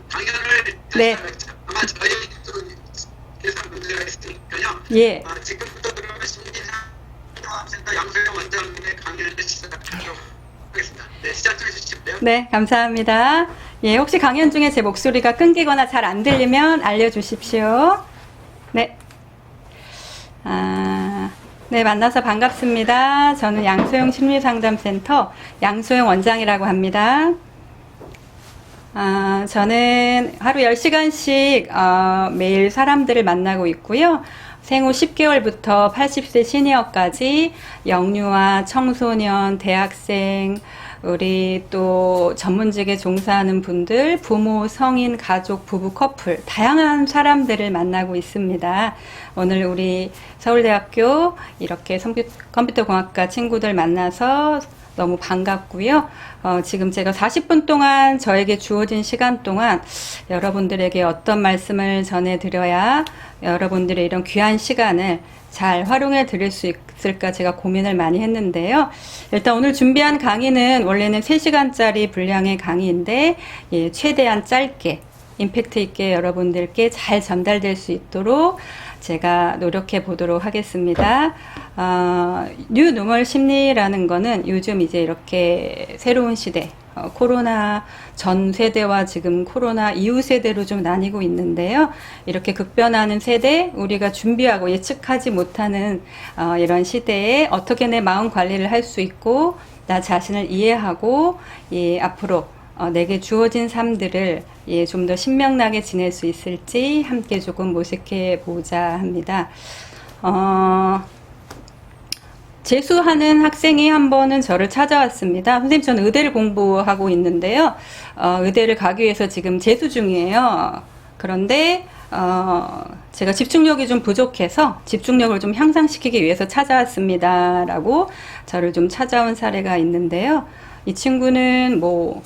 강연을 네. 아마 저희 계산 문제가 있으니까요. 예. 지금부터 그러면 심리상담센터 양소영 원장님의 강연을 시작하도록 하겠습니다. 네, 시작 좀 해주시고요. 네, 감사합니다. 예, 혹시 강연 중에 제 목소리가 끊기거나 잘 안 들리면 알려주십시오. 네. 네, 만나서 반갑습니다. 저는 양소영 심리상담센터 양소영 원장이라고 합니다. 저는 하루 10시간씩 매일 사람들을 만나고 있고요. 생후 10개월부터 80세 시니어까지 영유아, 청소년, 대학생, 우리 또 전문직에 종사하는 분들, 부모, 성인, 가족, 부부, 커플, 다양한 사람들을 만나고 있습니다. 오늘 우리 서울대학교 이렇게 컴퓨터공학과 친구들 만나서 너무 반갑고요. 지금 제가 40분 동안 저에게 주어진 시간 동안 여러분들에게 어떤 말씀을 전해드려야 여러분들의 이런 귀한 시간을 잘 활용해 드릴 수 있을까 제가 고민을 많이 했는데요. 일단 오늘 준비한 강의는 원래는 3시간짜리 분량의 강의인데 최대한 짧게 임팩트 있게 여러분들께 잘 전달될 수 있도록 제가 노력해 보도록 하겠습니다. 뉴노멀 심리라는 거는 요즘 이제 이렇게 새로운 시대, 코로나 전 세대와 지금 코로나 이후 세대로 좀 나뉘고 있는데요. 이렇게 급변하는 세대, 우리가 준비하고 예측하지 못하는 이런 시대에 어떻게 내 마음 관리를 할 수 있고 나 자신을 이해하고 앞으로 내게 주어진 삶들을 좀 더 신명나게 지낼 수 있을지 함께 조금 모색해 보자 합니다. 재수하는 학생이 한 번은 저를 찾아왔습니다. 선생님, 저는 의대를 공부하고 있는데요. 의대를 가기 위해서 지금 재수 중이에요. 그런데 제가 집중력이 좀 부족해서 집중력을 좀 향상시키기 위해서 찾아왔습니다. 라고 저를 좀 찾아온 사례가 있는데요. 이 친구는 뭐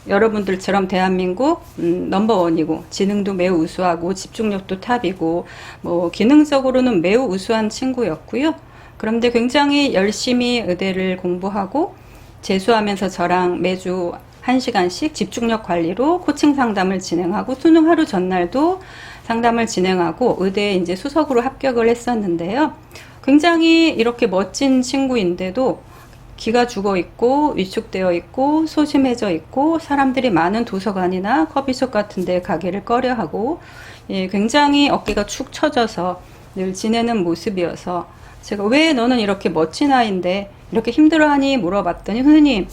여러분들처럼 대한민국 넘버원이고 지능도 매우 우수하고 집중력도 탑이고 뭐 기능적으로는 매우 우수한 친구였고요. 그런데 굉장히 열심히 의대를 공부하고 재수하면서 저랑 매주 1시간씩 집중력 관리로 코칭 상담을 진행하고 수능 하루 전날도 상담을 진행하고 의대에 이제 수석으로 합격을 했었는데요. 굉장히 이렇게 멋진 친구인데도 기가 죽어 있고 위축되어 있고 소심해져 있고 사람들이 많은 도서관이나 커피숍 같은 데 가기를 꺼려하고 굉장히 어깨가 축 처져서 늘 지내는 모습이어서 제가 왜 너는 이렇게 멋진 아이인데 이렇게 힘들어하니 물어봤더니 선생님,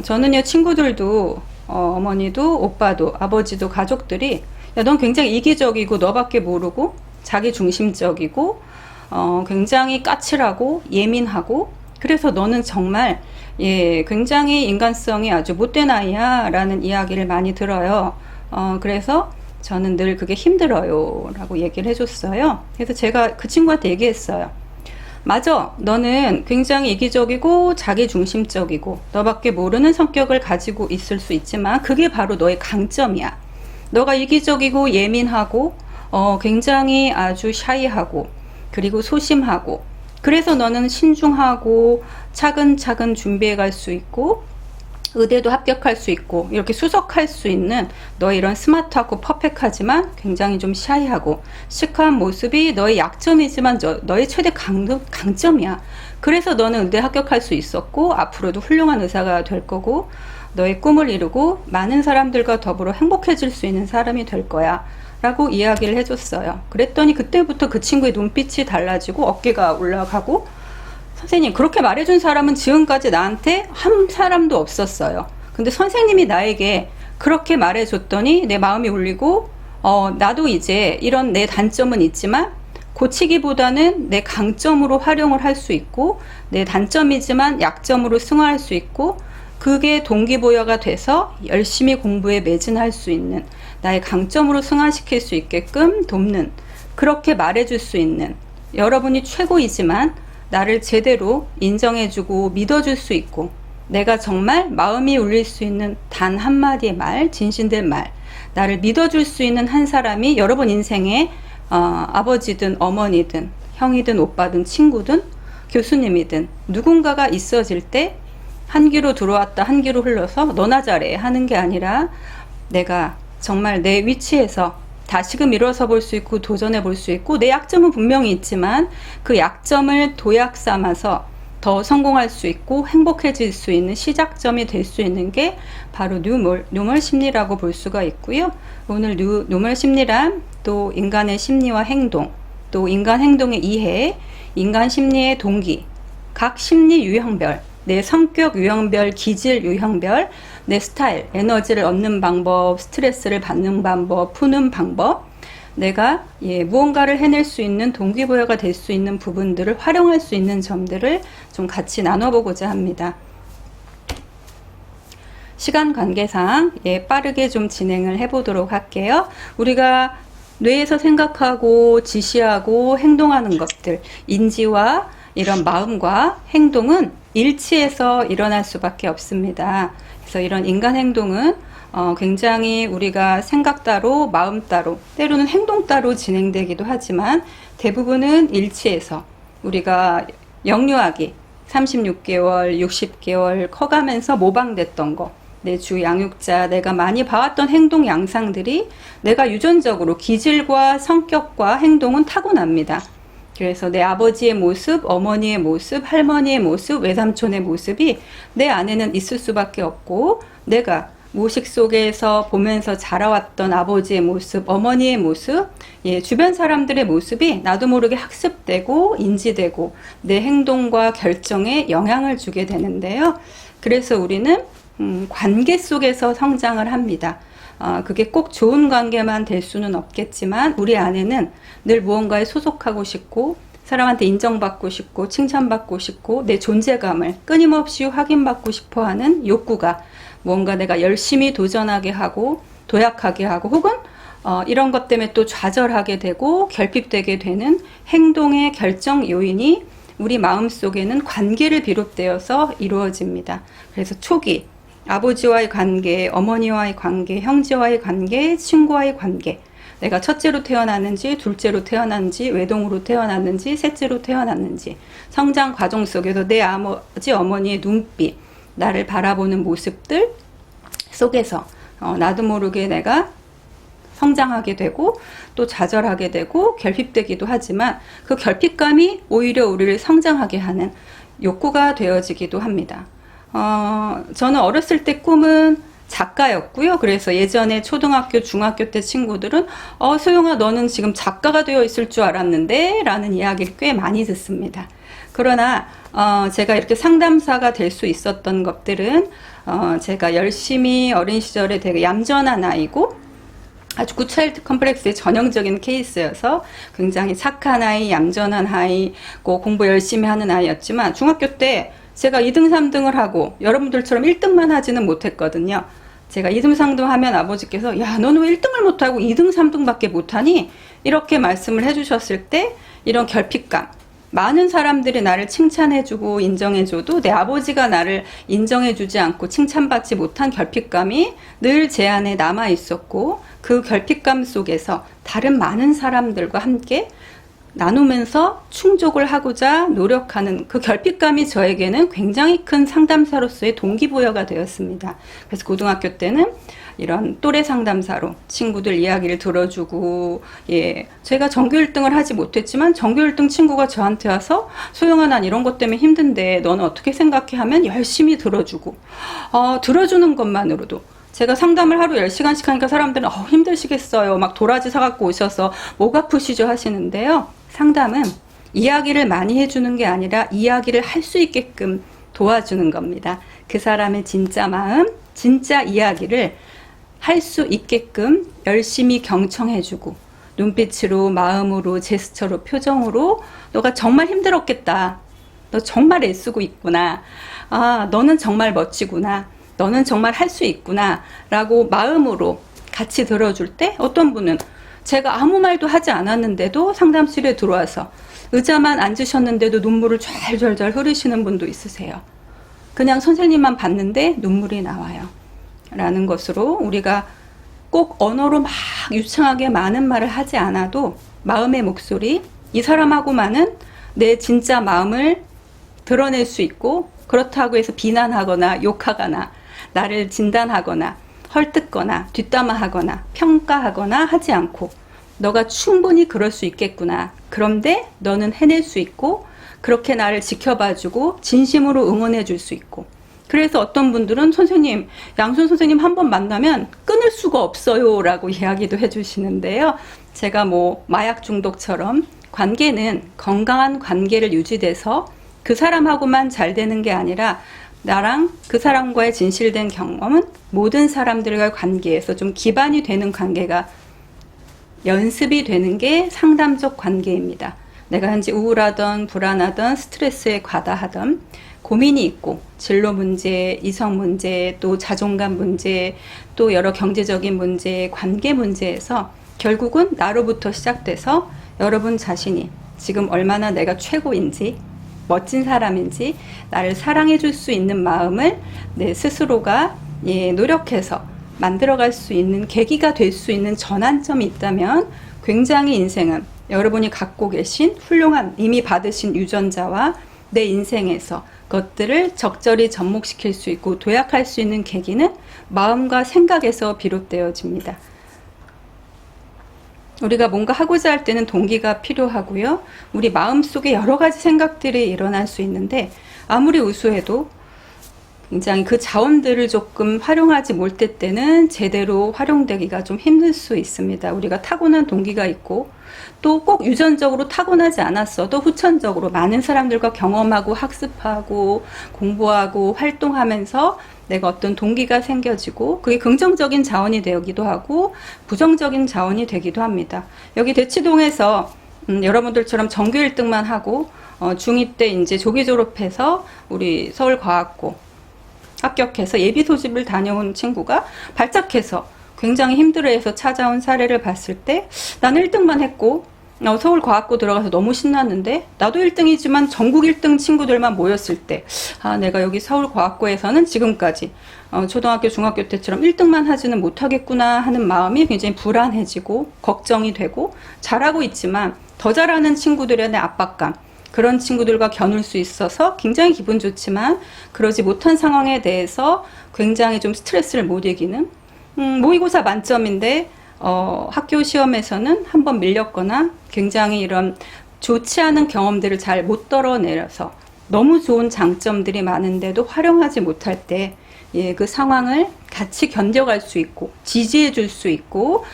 저는요 친구들도 어머니도 오빠도 아버지도 가족들이 야, 넌 굉장히 이기적이고 너밖에 모르고 자기 중심적이고 굉장히 까칠하고 예민하고 그래서 너는 정말 굉장히 인간성이 아주 못된 아이야 라는 이야기를 많이 들어요. 그래서 저는 늘 그게 힘들어요 라고 얘기를 해줬어요. 그래서 제가 그 친구한테 얘기했어요. 맞아, 너는 굉장히 이기적이고 자기중심적이고 너밖에 모르는 성격을 가지고 있을 수 있지만 그게 바로 너의 강점이야. 너가 이기적이고 예민하고 굉장히 아주 샤이하고 그리고 소심하고 그래서 너는 신중하고 차근차근 준비해 갈 수 있고 의대도 합격할 수 있고 이렇게 수석할 수 있는 너의 이런 스마트하고 퍼펙하지만 굉장히 좀 샤이하고 시크한 모습이 너의 약점이지만 너의 최대 강점이야. 그래서 너는 의대 합격할 수 있었고 앞으로도 훌륭한 의사가 될 거고 너의 꿈을 이루고 많은 사람들과 더불어 행복해질 수 있는 사람이 될 거야 라고 이야기를 해줬어요. 그랬더니 그때부터 그 친구의 눈빛이 달라지고 어깨가 올라가고 선생님, 그렇게 말해준 사람은 지금까지 나한테 한 사람도 없었어요. 근데 선생님이 나에게 그렇게 말해줬더니 내 마음이 울리고 나도 이제 이런 내 단점은 있지만 고치기보다는 내 강점으로 활용을 할 수 있고 내 단점이지만 약점으로 승화할 수 있고 그게 동기부여가 돼서 열심히 공부에 매진할 수 있는 나의 강점으로 승화시킬 수 있게끔 돕는 그렇게 말해줄 수 있는 여러분이 최고이지만 나를 제대로 인정해주고 믿어줄 수 있고 내가 정말 마음이 울릴 수 있는 단 한마디의 말, 진실된 말 나를 믿어줄 수 있는 한 사람이 여러분 인생에 아버지든 어머니든 형이든 오빠든 친구든 교수님이든 누군가가 있어질 때 한 귀로 들어왔다 한 귀로 흘러서 너나 잘해 하는 게 아니라 내가 정말 내 위치에서 다시금 일어서 볼 수 있고 도전해 볼 수 있고, 내 약점은 분명히 있지만 그 약점을 도약 삼아서 더 성공할 수 있고 행복해질 수 있는 시작점이 될 수 있는 게 바로 뉴멀 심리라고 볼 수가 있고요. 오늘 뉴멀 심리란 또 인간의 심리와 행동, 또 인간 행동의 이해, 인간 심리의 동기, 각 심리 유형별, 내 성격 유형별, 기질 유형별, 내 스타일, 에너지를 얻는 방법, 스트레스를 받는 방법, 푸는 방법, 내가 무언가를 해낼 수 있는 동기부여가 될 수 있는 부분들을 활용할 수 있는 점들을 좀 같이 나눠보고자 합니다. 시간 관계상 빠르게 좀 진행을 해보도록 할게요. 우리가 뇌에서 생각하고 지시하고 행동하는 것들, 인지와 이런 마음과 행동은 일치해서 일어날 수밖에 없습니다. 그래서 이런 인간 행동은 굉장히 우리가 생각 따로, 마음 따로, 때로는 행동 따로 진행되기도 하지만 대부분은 일치해서 우리가 영유아기 36개월, 60개월 커가면서 모방됐던 거, 내 주 양육자, 내가 많이 봐왔던 행동 양상들이 내가 유전적으로 기질과 성격과 행동은 타고납니다. 그래서 내 아버지의 모습, 어머니의 모습, 할머니의 모습, 외삼촌의 모습이 내 안에는 있을 수밖에 없고, 내가 무의식 속에서 보면서 자라왔던 아버지의 모습, 어머니의 모습, 주변 사람들의 모습이 나도 모르게 학습되고 인지되고 내 행동과 결정에 영향을 주게 되는데요. 그래서 우리는 관계 속에서 성장을 합니다. 그게 꼭 좋은 관계만 될 수는 없겠지만 우리 안에는 늘 무언가에 소속하고 싶고, 사람한테 인정받고 싶고, 칭찬받고 싶고, 내 존재감을 끊임없이 확인받고 싶어 하는 욕구가 뭔가 내가 열심히 도전하게 하고 도약하게 하고, 혹은 이런 것 때문에 또 좌절하게 되고 결핍되게 되는 행동의 결정 요인이 우리 마음속에는 관계를 비롯되어서 이루어집니다. 그래서 초기 아버지와의 관계, 어머니와의 관계, 형제와의 관계, 친구와의 관계, 내가 첫째로 태어났는지, 둘째로 태어났는지, 외동으로 태어났는지, 셋째로 태어났는지, 성장 과정 속에서 내 아버지, 어머니의 눈빛, 나를 바라보는 모습들 속에서 나도 모르게 내가 성장하게 되고 또 좌절하게 되고 결핍되기도 하지만, 그 결핍감이 오히려 우리를 성장하게 하는 욕구가 되어지기도 합니다. 저는 어렸을 때 꿈은 작가였고요. 그래서 예전에 초등학교, 중학교 때 친구들은 소영아, 너는 지금 작가가 되어 있을 줄 알았는데 라는 이야기를 꽤 많이 듣습니다. 그러나 제가 이렇게 상담사가 될 수 있었던 것들은 제가 열심히 어린 시절에 되게 얌전한 아이고 아주 굿차일드 컴플렉스의 전형적인 케이스여서 굉장히 착한 아이, 얌전한 아이, 공부 열심히 하는 아이였지만, 중학교 때 제가 2등, 3등을 하고 여러분들처럼 1등만 하지는 못했거든요. 제가 2등, 3등 하면 아버지께서 야, 너는 왜 1등을 못하고 2등, 3등밖에 못하니? 이렇게 말씀을 해주셨을 때 이런 결핍감, 많은 사람들이 나를 칭찬해주고 인정해줘도 내 아버지가 나를 인정해주지 않고 칭찬받지 못한 결핍감이 늘 제 안에 남아있었고, 그 결핍감 속에서 다른 많은 사람들과 함께 나누면서 충족을 하고자 노력하는 그 결핍감이 저에게는 굉장히 큰 상담사로서의 동기부여가 되었습니다. 그래서 고등학교 때는 이런 또래 상담사로 친구들 이야기를 들어주고, 제가 전교 1등을 하지 못했지만 전교 1등 친구가 저한테 와서 소영아, 난 이런 것 때문에 힘든데 너는 어떻게 생각해 하면 열심히 들어주고, 들어주는 것만으로도 제가 상담을 하루 10시간씩 하니까 사람들은 힘드시겠어요, 막 도라지 사갖고 오셔서 목 아프시죠 하시는데요. 상담은 이야기를 많이 해주는 게 아니라 이야기를 할 수 있게끔 도와주는 겁니다. 그 사람의 진짜 마음, 진짜 이야기를 할 수 있게끔 열심히 경청해주고, 눈빛으로, 마음으로, 제스처로, 표정으로 너가 정말 힘들었겠다, 너 정말 애쓰고 있구나, 너는 정말 멋지구나, 너는 정말 할 수 있구나 라고 마음으로 같이 들어줄 때, 어떤 분은 제가 아무 말도 하지 않았는데도 상담실에 들어와서 의자만 앉으셨는데도 눈물을 좔좔 흐르시는 분도 있으세요. 그냥 선생님만 봤는데 눈물이 나와요 라는 것으로, 우리가 꼭 언어로 막 유창하게 많은 말을 하지 않아도 마음의 목소리, 이 사람하고만은 내 진짜 마음을 드러낼 수 있고, 그렇다고 해서 비난하거나 욕하거나 나를 진단하거나 헐뜯거나 뒷담화하거나 평가하거나 하지 않고 너가 충분히 그럴 수 있겠구나. 그런데 너는 해낼 수 있고 그렇게 나를 지켜봐주고 진심으로 응원해 줄 수 있고 그래서 어떤 분들은 선생님, 양순 선생님 한 번 만나면 끊을 수가 없어요 라고 이야기도 해주시는데요. 제가 뭐 마약 중독처럼 관계는 건강한 관계를 유지돼서 그 사람하고만 잘 되는 게 아니라 나랑 그 사람과의 진실된 경험은 모든 사람들과의 관계에서 좀 기반이 되는 관계가 연습이 되는 게 상담적 관계입니다. 내가 현재 우울하던 불안하던 스트레스에 과다하던 고민이 있고 진로 문제, 이성 문제, 또 자존감 문제, 또 여러 경제적인 문제, 관계 문제에서 결국은 나로부터 시작돼서 여러분 자신이 지금 얼마나 내가 최고인지 멋진 사람인지 나를 사랑해 줄 수 있는 마음을 내 스스로가 노력해서 만들어갈 수 있는 계기가 될 수 있는 전환점이 있다면 굉장히 인생은 여러분이 갖고 계신 훌륭한 이미 받으신 유전자와 내 인생에서 것들을 적절히 접목시킬 수 있고 도약할 수 있는 계기는 마음과 생각에서 비롯되어집니다. 우리가 뭔가 하고자 할 때는 동기가 필요하고요. 우리 마음속에 여러 가지 생각들이 일어날 수 있는데 아무리 우수해도 굉장히 그 자원들을 조금 활용하지 못할 때는 제대로 활용되기가 좀 힘들 수 있습니다. 우리가 타고난 동기가 있고 또 꼭 유전적으로 타고나지 않았어도 후천적으로 많은 사람들과 경험하고 학습하고 공부하고 활동하면서 내가 어떤 동기가 생겨지고 그게 긍정적인 자원이 되기도 하고 부정적인 자원이 되기도 합니다. 여기 대치동에서 여러분들처럼 전교 1등만 하고 중2 때 이제 조기 졸업해서 우리 서울과학고 합격해서 예비 소집을 다녀온 친구가 발작해서 굉장히 힘들어해서 찾아온 사례를 봤을 때 나는 1등만 했고 서울과학고 들어가서 너무 신났는데 나도 1등이지만 전국 1등 친구들만 모였을 때 내가 여기 서울과학고에서는 지금까지 초등학교 중학교 때처럼 1등만 하지는 못하겠구나 하는 마음이 굉장히 불안해지고 걱정이 되고 잘하고 있지만 더 잘하는 친구들의 내 압박감 그런 친구들과 겨눌 수 있어서 굉장히 기분 좋지만 그러지 못한 상황에 대해서 굉장히 좀 스트레스를 못 이기는 모의고사 만점인데 학교 시험에서는 한번 밀렸거나 굉장히 이런 좋지 않은 경험들을 잘 못 떨어내려서 너무 좋은 장점들이 많은데도 활용하지 못할 때 그 상황을 같이 견뎌갈 수 있고 지지해 줄 수 있고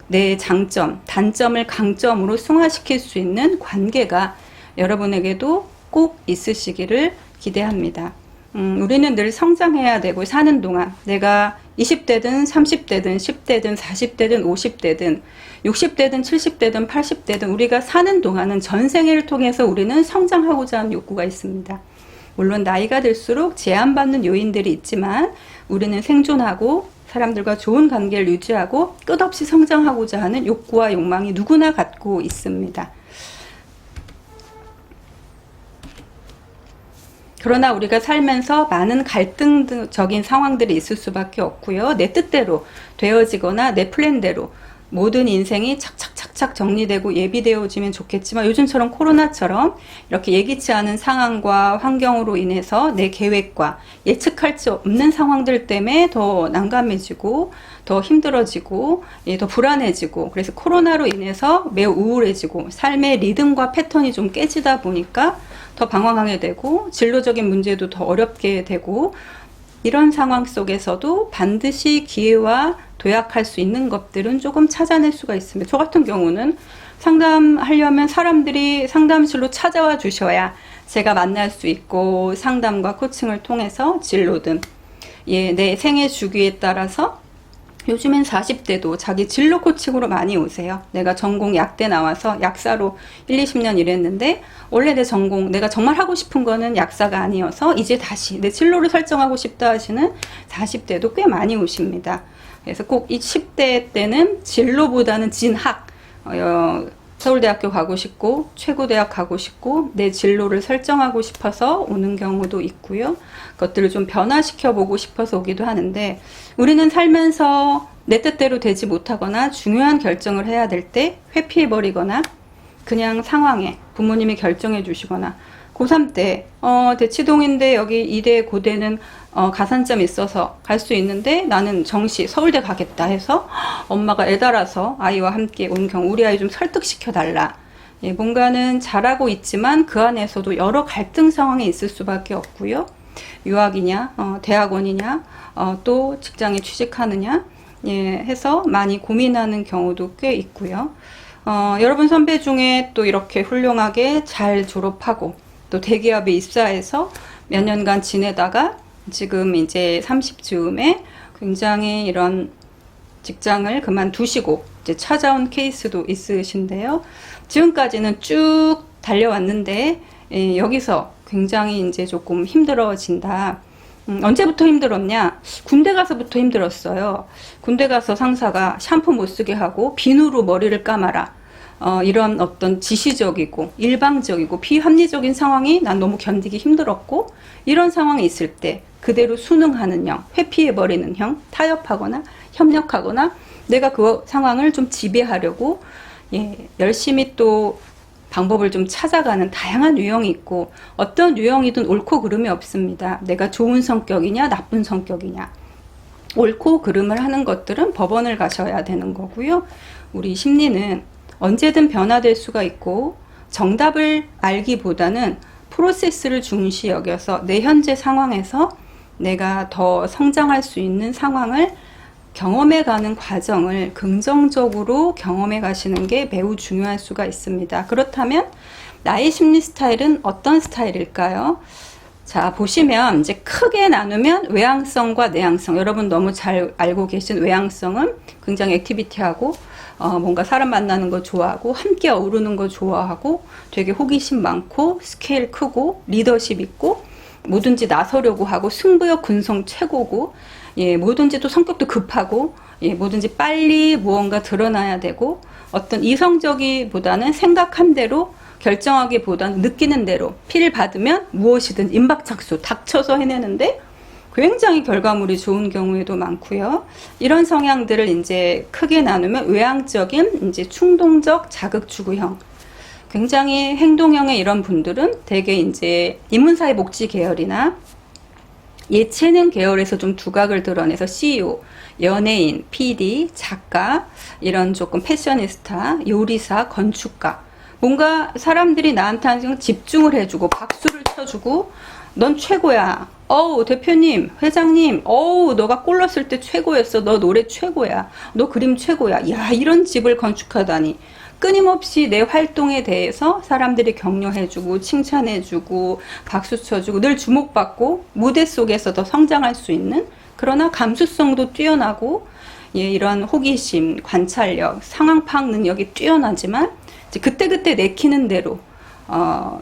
내 장점, 단점을 강점으로 승화시킬 수 있는 관계가 여러분에게도 꼭 있으시기를 기대합니다. 우리는 늘 성장해야 되고 사는 동안 내가 20대든 30대든 10대든 40대든 50대든 60대든 70대든 80대든 우리가 사는 동안은 전생애를 통해서 우리는 성장하고자 하는 욕구가 있습니다. 물론 나이가 들수록 제한받는 요인들이 있지만 우리는 생존하고 사람들과 좋은 관계를 유지하고 끝없이 성장하고자 하는 욕구와 욕망이 누구나 갖고 있습니다. 그러나 우리가 살면서 많은 갈등적인 상황들이 있을 수밖에 없고요. 내 뜻대로 되어지거나 내 플랜대로 모든 인생이 착착착착 정리되고 예비되어지면 좋겠지만 요즘처럼 코로나처럼 이렇게 예기치 않은 상황과 환경으로 인해서 내 계획과 예측할 수 없는 상황들 때문에 더 난감해지고 더 힘들어지고 더 불안해지고 그래서 코로나로 인해서 매우 우울해지고 삶의 리듬과 패턴이 좀 깨지다 보니까 더 방황하게 되고 진로적인 문제도 더 어렵게 되고 이런 상황 속에서도 반드시 기회와 도약할 수 있는 것들은 조금 찾아낼 수가 있습니다. 저 같은 경우는 상담하려면 사람들이 상담실로 찾아와 주셔야 제가 만날 수 있고 상담과 코칭을 통해서 진로든 내 생애 주기에 따라서 요즘엔 40대도 자기 진로 코칭으로 많이 오세요. 내가 전공 약대 나와서 약사로 1-20년 일했는데 원래 내 전공 내가 정말 하고 싶은 거는 약사가 아니어서 이제 다시 내 진로를 설정하고 싶다 하시는 40대도 꽤 많이 오십니다. 그래서 꼭 이 10대 때는 진로보다는 진학 서울대학교 가고 싶고 최고대학 가고 싶고 내 진로를 설정하고 싶어서 오는 경우도 있고요. 그것들을 좀 변화시켜 보고 싶어서 오기도 하는데 우리는 살면서 내 뜻대로 되지 못하거나 중요한 결정을 해야 될 때 회피해버리거나 그냥 상황에 부모님이 결정해 주시거나 고3 때 대치동인데 여기 이대 고대는 가산점이 있어서 갈 수 있는데 나는 정시 서울대 가겠다 해서 엄마가 애달아서 아이와 함께 온 경우 우리 아이 좀 설득시켜 달라. 예, 뭔가는 잘하고 있지만 그 안에서도 여러 갈등 상황이 있을 수밖에 없고요. 유학이냐, 대학원이냐, 또 직장에 취직하느냐, 예, 해서 많이 고민하는 경우도 꽤 있고요. 여러분 선배 중에 또 이렇게 훌륭하게 잘 졸업하고 또 대기업에 입사해서 몇 년간 지내다가 지금 이제 30즈음에 굉장히 이런 직장을 그만두시고 이제 찾아온 케이스도 있으신데요. 지금까지는 쭉 달려왔는데 여기서 굉장히 이제 조금 힘들어진다. 언제부터 힘들었냐? 군대 가서부터 힘들었어요. 군대 가서 상사가 샴푸 못 쓰게 하고 비누로 머리를 감아라. 이런 어떤 지시적이고 일방적이고 비합리적인 상황이 난 너무 견디기 힘들었고, 이런 상황이 있을 때 그대로 순응하는 형, 회피해버리는 형, 타협하거나 협력하거나 내가 그 상황을 좀 지배하려고 열심히 또 방법을 좀 찾아가는 다양한 유형이 있고, 어떤 유형이든 옳고 그름이 없습니다. 내가 좋은 성격이냐 나쁜 성격이냐, 옳고 그름을 하는 것들은 법원을 가셔야 되는 거고요. 우리 심리는 언제든 변화될 수가 있고, 정답을 알기보다는 프로세스를 중시 여겨서 내 현재 상황에서 내가 더 성장할 수 있는 상황을 경험해가는 과정을 긍정적으로 경험해 가시는 게 매우 중요할 수가 있습니다. 그렇다면 나의 심리 스타일은 어떤 스타일일까요? 자, 보시면 이제 크게 나누면 외향성과 내향성. 여러분 너무 잘 알고 계신 외향성은 굉장히 액티비티하고 뭔가 사람 만나는 거 좋아하고 함께 어우르는 거 좋아하고 되게 호기심 많고 스케일 크고 리더십 있고 뭐든지 나서려고 하고 승부욕 근성 최고고, 예, 뭐든지 또 성격도 급하고, 예, 뭐든지 빨리 무언가 드러나야 되고, 어떤 이성적이보다는 생각한 대로 결정하기보다는 느끼는 대로 피를 받으면 무엇이든 임박착수 닥쳐서 해내는데 굉장히 결과물이 좋은 경우에도 많고요. 이런 성향들을 이제 크게 나누면 외향적인 이제 충동적 자극추구형, 굉장히 행동형의 이런 분들은 대개 이제 인문사회 복지 계열이나 예체능 계열에서 좀 두각을 드러내서 CEO, 연예인, PD, 작가, 이런 조금 패셔니스타, 요리사, 건축가, 뭔가 사람들이 나한테 항상 집중을 해주고 박수를 쳐주고 넌 최고야. 어우 대표님, 회장님, 어우 너가 골 넣었을 때 최고였어. 너 노래 최고야. 너 그림 최고야. 야, 이런 집을 건축하다니. 끊임없이 내 활동에 대해서 사람들이 격려해주고 칭찬해주고 박수 쳐주고 늘 주목받고 무대 속에서 더 성장할 수 있는, 그러나 감수성도 뛰어나고, 예, 이런 호기심, 관찰력, 상황 파악 능력이 뛰어나지만 이제 그때그때 내키는 대로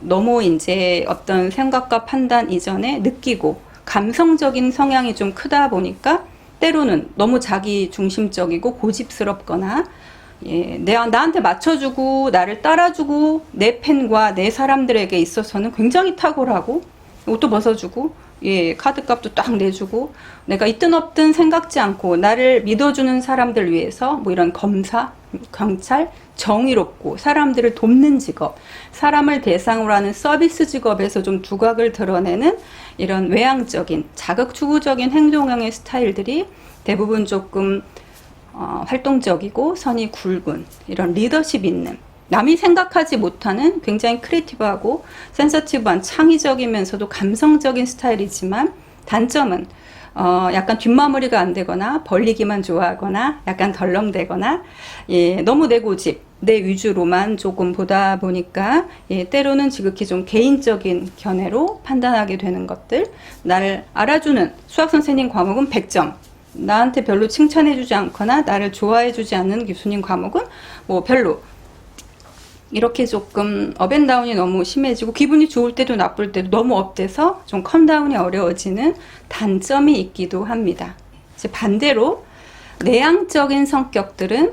너무 이제 어떤 생각과 판단 이전에 느끼고 감성적인 성향이 좀 크다 보니까 때로는 너무 자기 중심적이고 고집스럽거나, 예, 나한테 맞춰주고 나를 따라주고 내 팬과 내 사람들에게 있어서는 굉장히 탁월하고, 옷도 벗어주고, 예, 카드값도 딱 내주고, 내가 있든 없든 생각지 않고 나를 믿어주는 사람들 위해서 뭐 이런 검사, 경찰, 정의롭고 사람들을 돕는 직업, 사람을 대상으로 하는 서비스 직업에서 좀 두각을 드러내는 이런 외향적인 자극추구적인 행동형의 스타일들이 대부분 조금 활동적이고 선이 굵은 이런 리더십 있는, 남이 생각하지 못하는 굉장히 크리에이티브하고 센서티브한 창의적이면서도 감성적인 스타일이지만, 단점은 약간 뒷마무리가 안 되거나 벌리기만 좋아하거나 약간 덜렁대거나, 예, 너무 내 고집, 내 위주로만 조금 보다 보니까, 예, 때로는 지극히 좀 개인적인 견해로 판단하게 되는 것들, 나를 알아주는 수학선생님 과목은 100점, 나한테 별로 칭찬해주지 않거나 나를 좋아해주지 않는 교수님 과목은 뭐 별로, 이렇게 조금 업앤다운이 너무 심해지고 기분이 좋을 때도 나쁠 때도 너무 업돼서 좀 컴다운이 어려워지는 단점이 있기도 합니다. 이제 반대로 내향적인 성격들은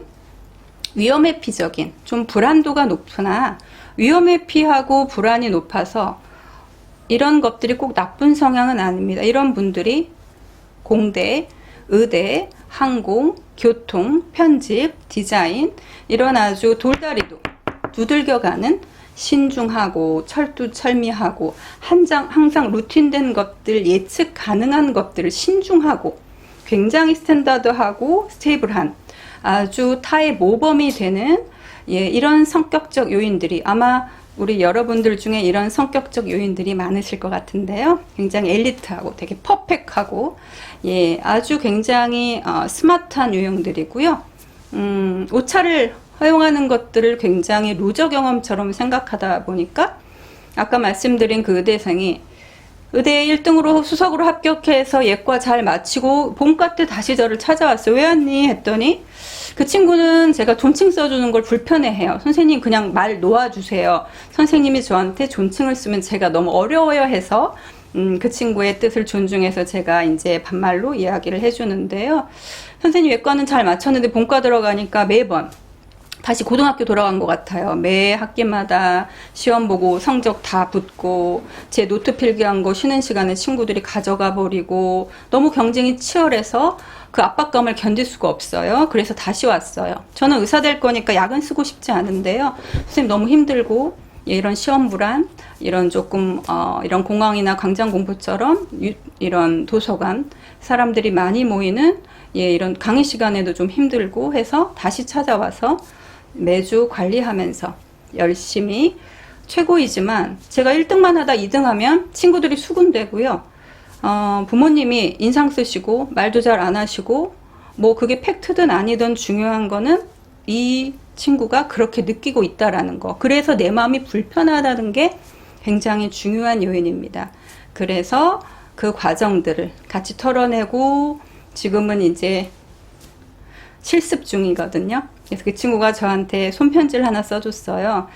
위험회피적인, 좀 불안도가 높으나 위험회피하고 불안이 높아서 이런 것들이 꼭 나쁜 성향은 아닙니다. 이런 분들이 공대, 의대, 항공, 교통, 편집, 디자인, 이런 아주 돌다리도 두들겨가는 신중하고 철두철미하고 항상 루틴된 것들, 예측 가능한 것들을 신중하고 굉장히 스탠다드하고 스테이블한 아주 타의 모범이 되는 이런 성격적 요인들이 아마 우리 여러분들 중에 이런 성격적 요인들이 많으실 것 같은데요. 굉장히 엘리트하고 되게 퍼펙트하고 아주 굉장히 스마트한 유형들이고요. 오차를 허용하는 것들을 굉장히 루저 경험처럼 생각하다 보니까 아까 말씀드린 그 의대생이 의대 1등으로 수석으로 합격해서 예과 잘 마치고 본과 때 다시 저를 찾아왔어요. 왜 왔니? 했더니 그 친구는 제가 존칭 써주는 걸 불편해해요. 선생님 그냥 말 놓아주세요. 선생님이 저한테 존칭을 쓰면 제가 너무 어려워요 해서 그 친구의 뜻을 존중해서 제가 이제 반말로 이야기를 해주는데요. 선생님 외과는 잘 마쳤는데 본과 들어가니까 매번 다시 고등학교 돌아간 것 같아요. 매 학기마다 시험 보고 성적 다 붙고 제 노트 필기한 거 쉬는 시간에 친구들이 가져가 버리고 너무 경쟁이 치열해서 그 압박감을 견딜 수가 없어요. 그래서 다시 왔어요. 저는 의사 될 거니까 약은 쓰고 싶지 않은데요. 선생님 너무 힘들고 이런 시험 불안, 이런 조금 이런 공항이나 광장 공부처럼 이런 도서관 사람들이 많이 모이는 이런 강의 시간에도 좀 힘들고 해서 다시 찾아와서 매주 관리하면서 열심히 최고이지만 제가 1등만 하다 2등하면 친구들이 수군되고요. 부모님이 인상 쓰시고 말도 잘 안 하시고 뭐 그게 팩트든 아니든 중요한 거는 이 친구가 그렇게 느끼고 있다라는 거. 그래서 내 마음이 불편하다는 게 굉장히 중요한 요인입니다. 그래서 그 과정들을 같이 털어내고 지금은 이제 실습 중이거든요. 그래서 그 친구가 저한테 손편지를 하나 써줬어요.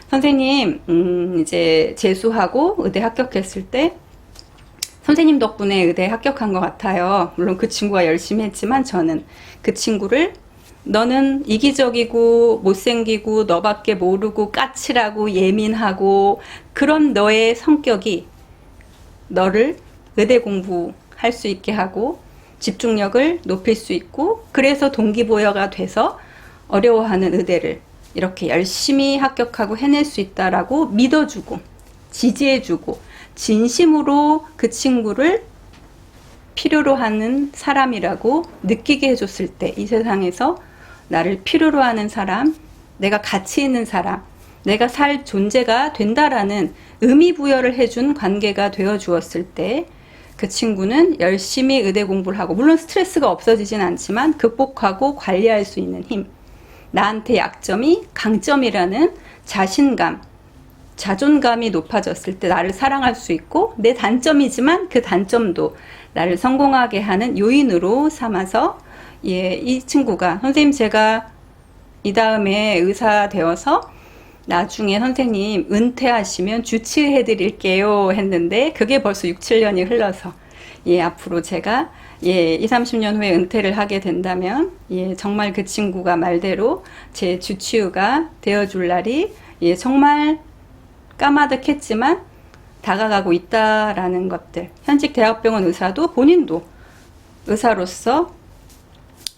선생님, 이제 재수하고 의대 합격했을 때 선생님 덕분에 의대 합격한 것 같아요. 물론 그 친구가 열심히 했지만 저는 그 친구를 너는 이기적이고 못생기고 너밖에 모르고 까칠하고 예민하고 그런 너의 성격이 너를 의대 공부할 수 있게 하고 집중력을 높일 수 있고 그래서 동기부여가 돼서 어려워하는 의대를 이렇게 열심히 합격하고 해낼 수 있다라고 믿어주고 지지해주고 진심으로 그 친구를 필요로 하는 사람이라고 느끼게 해줬을 때 이 세상에서 나를 필요로 하는 사람, 내가 가치 있는 사람, 내가 살 존재가 된다라는 의미 부여를 해준 관계가 되어 주었을 때 그 친구는 열심히 의대 공부를 하고 물론 스트레스가 없어지진 않지만 극복하고 관리할 수 있는 힘, 나한테 약점이 강점이라는 자신감, 자존감이 높아졌을 때 나를 사랑할 수 있고 내 단점이지만 그 단점도 나를 성공하게 하는 요인으로 삼아서 이 친구가 선생님 제가 이 다음에 의사 되어서 나중에 선생님 은퇴하시면 주치해 드릴게요 했는데 그게 벌써 6, 7년이 흘러서 앞으로 제가 20, 30년 후에 은퇴를 하게 된다면 정말 그 친구가 말대로 제 주치의가 되어줄 날이 정말 까마득했지만 다가가고 있다라는 것들. 현직 대학병원 의사도 본인도 의사로서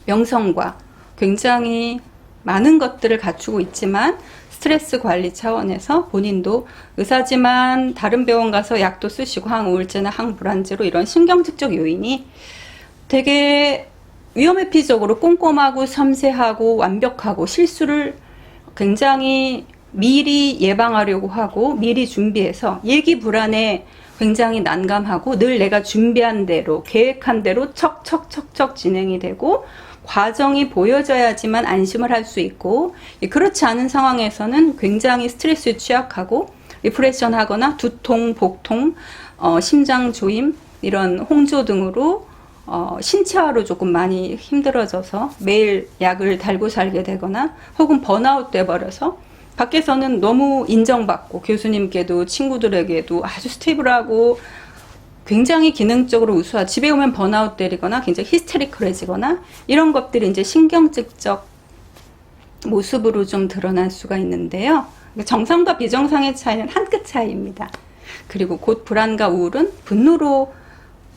명성과 굉장히 많은 것들을 갖추고 있지만 스트레스 관리 차원에서 본인도 의사지만 다른 병원 가서 약도 쓰시고 항우울제나 항불안제로 이런 신경직적 요인이 되게 위험회피적으로 꼼꼼하고 섬세하고 완벽하고 실수를 굉장히 미리 예방하려고 하고 미리 준비해서 일기 불안에 굉장히 난감하고 늘 내가 준비한 대로 계획한 대로 척척척척 진행이 되고 과정이 보여져야지만 안심을 할 수 있고 그렇지 않은 상황에서는 굉장히 스트레스에 취약하고 리프레션 하거나 두통, 복통, 심장 조임 이런 홍조 등으로 신체화로 조금 많이 힘들어져서 매일 약을 달고 살게 되거나 혹은 번아웃 돼버려서 밖에서는 너무 인정받고 교수님께도 친구들에게도 아주 스테이블하고 굉장히 기능적으로 우수하 집에 오면 번아웃 때리거나 굉장히 히스테리컬해지거나 이런 것들이 이제 신경증적 모습으로 좀 드러날 수가 있는데요. 정상과 비정상의 차이는 한 끗 차이입니다. 그리고 곧 불안과 우울은 분노로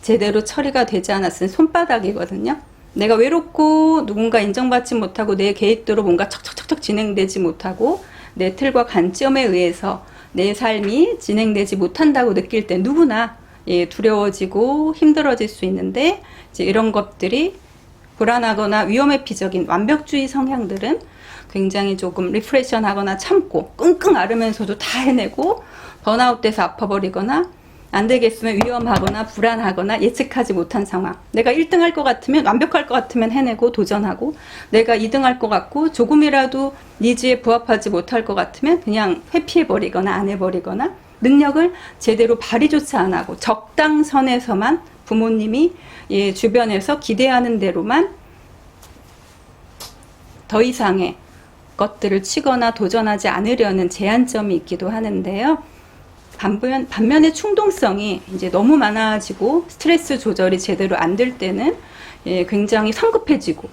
제대로 처리가 되지 않았으니 손바닥이거든요. 내가 외롭고 누군가 인정받지 못하고 내 계획대로 뭔가 척척척척 진행되지 못하고 내 틀과 관점에 의해서 내 삶이 진행되지 못한다고 느낄 때 누구나 두려워지고 힘들어질 수 있는데, 이제 이런 것들이 불안하거나 위험회피적인 완벽주의 성향들은 굉장히 조금 리프레션 하거나 참고 끙끙 앓으면서도 다 해내고 번아웃 돼서 아파버리거나 안 되겠으면 위험하거나 불안하거나 예측하지 못한 상황. 내가 1등 할 것 같으면, 완벽할 것 같으면 해내고 도전하고, 내가 2등 할 것 같고 조금이라도 니즈에 부합하지 못할 것 같으면 그냥 회피해버리거나 안 해버리거나, 능력을 제대로 발휘조차 안 하고 적당선에서만 부모님이 주변에서 기대하는 대로만 더 이상의 것들을 치거나 도전하지 않으려는 제한점이 있기도 하는데요. 반면에 충동성이 이제 너무 많아지고 스트레스 조절이 제대로 안 될 때는 굉장히 성급해지고,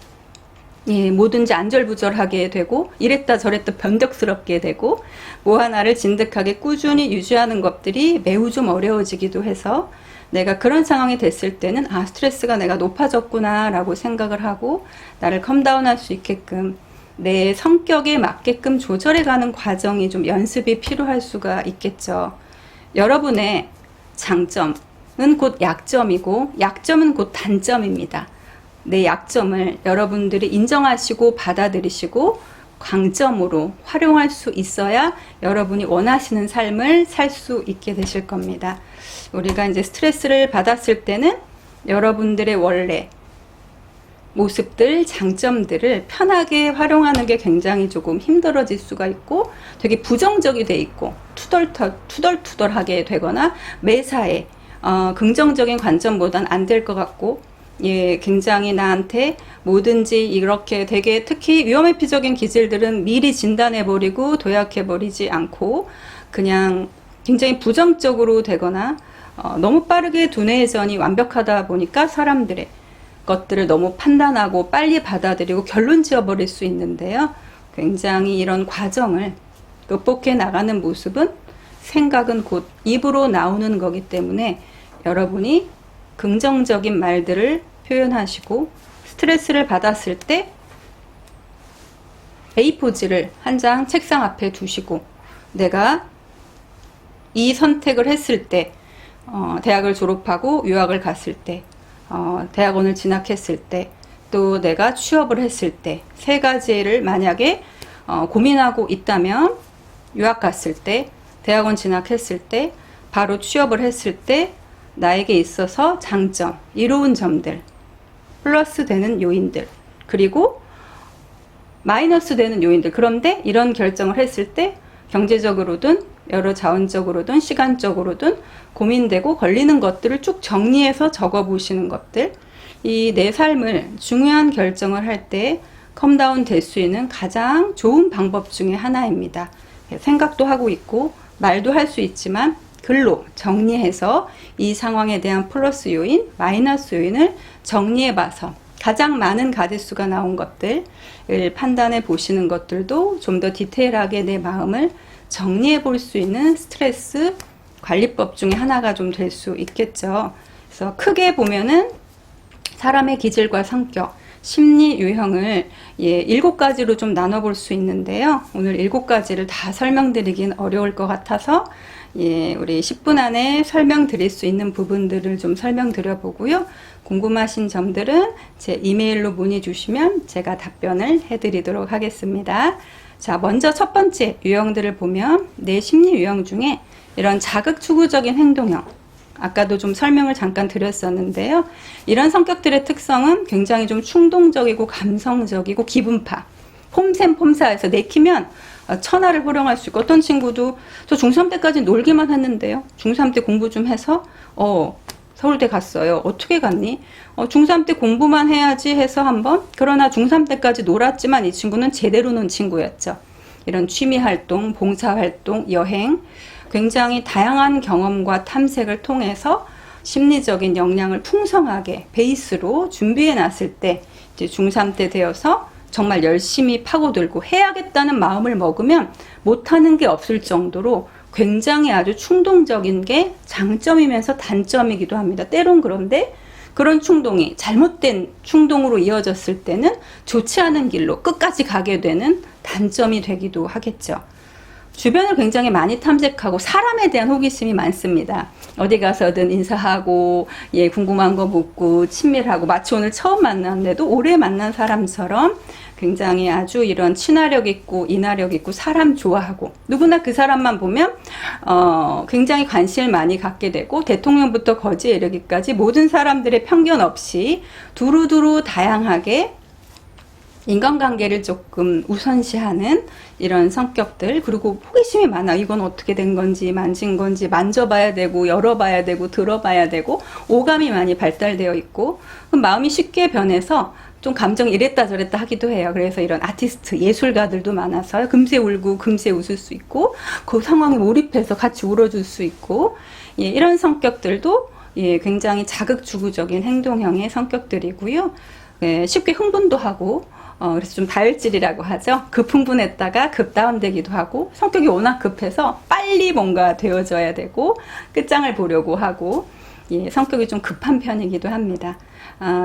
뭐든지 안절부절하게 되고, 이랬다 저랬다 변덕스럽게 되고, 뭐 하나를 진득하게 꾸준히 유지하는 것들이 매우 좀 어려워지기도 해서, 내가 그런 상황이 됐을 때는 스트레스가 내가 높아졌구나 라고 생각을 하고 나를 컴다운할 수 있게끔 내 성격에 맞게끔 조절해가는 과정이 좀 연습이 필요할 수가 있겠죠. 여러분의 장점은 곧 약점이고 약점은 곧 단점입니다. 내 약점을 여러분들이 인정하시고 받아들이시고 강점으로 활용할 수 있어야 여러분이 원하시는 삶을 살 수 있게 되실 겁니다. 우리가 이제 스트레스를 받았을 때는 여러분들의 원래 모습들, 장점들을 편하게 활용하는 게 굉장히 조금 힘들어질 수가 있고, 되게 부정적이 돼 있고 투덜투덜하게 되거나 매사에 긍정적인 관점보단 안 될 것 같고, 굉장히 나한테 뭐든지 이렇게 되게, 특히 위험회피적인 기질들은 미리 진단해버리고 도약해버리지 않고 그냥 굉장히 부정적으로 되거나, 너무 빠르게 두뇌 회전이 완벽하다 보니까 사람들의 것들을 너무 판단하고 빨리 받아들이고 결론 지어버릴 수 있는데요. 굉장히 이런 과정을 극복해 나가는 모습은, 생각은 곧 입으로 나오는 거기 때문에 여러분이 긍정적인 말들을 표현하시고, 스트레스를 받았을 때 A4지를 한 장 책상 앞에 두시고, 내가 이 선택을 했을 때, 대학을 졸업하고 유학을 갔을 때, 대학원을 진학했을 때, 또 내가 취업을 했을 때, 세 가지를 만약에 고민하고 있다면, 유학 갔을 때, 대학원 진학했을 때, 바로 취업을 했을 때 나에게 있어서 장점, 이로운 점들, 플러스 되는 요인들, 그리고 마이너스 되는 요인들. 그런데 이런 결정을 했을 때 경제적으로든 여러 자원적으로든 시간적으로든 고민되고 걸리는 것들을 쭉 정리해서 적어 보시는 것들, 이 내 삶을 중요한 결정을 할 때 컴다운 될 수 있는 가장 좋은 방법 중에 하나입니다. 생각도 하고 있고 말도 할 수 있지만 글로 정리해서 이 상황에 대한 플러스 요인, 마이너스 요인을 정리해 봐서 가장 많은 가짓수가 나온 것들을 판단해 보시는 것들도 좀 더 디테일하게 내 마음을 정리해 볼 수 있는 스트레스 관리법 중에 하나가 좀 될 수 있겠죠. 그래서 크게 보면은 사람의 기질과 성격, 심리 유형을 7가지로 좀 나눠볼 수 있는데요. 오늘 7가지를 다 설명드리긴 어려울 것 같아서 우리 10분 안에 설명드릴 수 있는 부분들을 좀 설명드려 보고요. 궁금하신 점들은 제 이메일로 문의 주시면 제가 답변을 해드리도록 하겠습니다. 자, 먼저 첫 번째 유형들을 보면 내 심리 유형 중에 이런 자극추구적인 행동형, 아까도 좀 설명을 잠깐 드렸었는데요. 이런 성격들의 특성은 굉장히 좀 충동적이고 감성적이고 기분파, 폼샘폼사해서 내키면 천하를 호령할 수 있고, 어떤 친구도 저 중3 때까지 놀기만 했는데요. 중3 때 공부 좀 해서 서울대 갔어요. 어떻게 갔니? 중3 때 공부만 해야지 해서 한번, 그러나 중3 때까지 놀았지만 이 친구는 제대로 논 친구였죠. 이런 취미활동, 봉사활동, 여행, 굉장히 다양한 경험과 탐색을 통해서 심리적인 역량을 풍성하게 베이스로 준비해 놨을 때, 이제 중3 때 되어서 정말 열심히 파고들고 해야겠다는 마음을 먹으면 못하는 게 없을 정도로 굉장히 아주 충동적인 게 장점이면서 단점이기도 합니다. 때론 그런데 그런 충동이 잘못된 충동으로 이어졌을 때는 좋지 않은 길로 끝까지 가게 되는 단점이 되기도 하겠죠. 주변을 굉장히 많이 탐색하고 사람에 대한 호기심이 많습니다. 어디 가서든 인사하고 예 궁금한 거 묻고 친밀하고 마치 오늘 처음 만났는데도 오래 만난 사람처럼 굉장히 아주 이런 친화력 있고 인화력 있고 사람 좋아하고 누구나 그 사람만 보면 굉장히 관심을 많이 갖게 되고 대통령부터 거지에 이르기까지 모든 사람들의 편견 없이 두루두루 다양하게 인간관계를 조금 우선시하는 이런 성격들, 그리고 호기심이 많아. 이건 어떻게 된 건지, 만진 건지, 만져봐야 되고, 열어봐야 되고, 들어봐야 되고, 오감이 많이 발달되어 있고, 마음이 쉽게 변해서 좀 감정이 이랬다 저랬다 하기도 해요. 그래서 이런 아티스트, 예술가들도 많아서요. 금세 울고, 금세 웃을 수 있고, 그 상황에 몰입해서 같이 울어줄 수 있고, 예, 이런 성격들도 예, 굉장히 자극주구적인 행동형의 성격들이고요. 예, 쉽게 흥분도 하고, 그래서 좀 다혈질이라고 하죠. 급 흥분했다가 급 다운되기도 하고, 성격이 워낙 급해서 빨리 뭔가 되어져야 되고, 끝장을 보려고 하고, 예, 성격이 좀 급한 편이기도 합니다.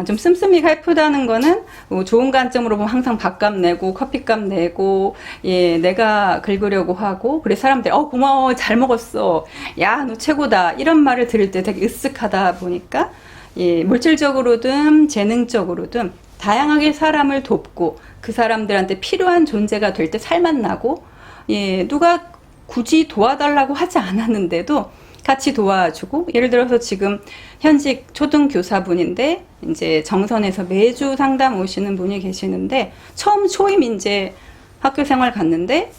좀 씀씀이가 예쁘다는 거는 좋은 관점으로 보면 항상 밥값 내고 커피값 내고 예, 내가 긁으려고 하고 그래 사람들이 고마워 잘 먹었어 야 너 최고다 이런 말을 들을 때 되게 으쓱하다 보니까 예, 물질적으로든 재능적으로든 다양하게 사람을 돕고 그 사람들한테 필요한 존재가 될 때 살맛 나고 예, 누가 굳이 도와달라고 하지 않았는데도 같이 도와주고, 예를 들어서 지금 현직 초등교사분인데 이제 정선에서 매주 상담 오시는 분이 계시는데 처음 초임 이제 학교 생활 갔는데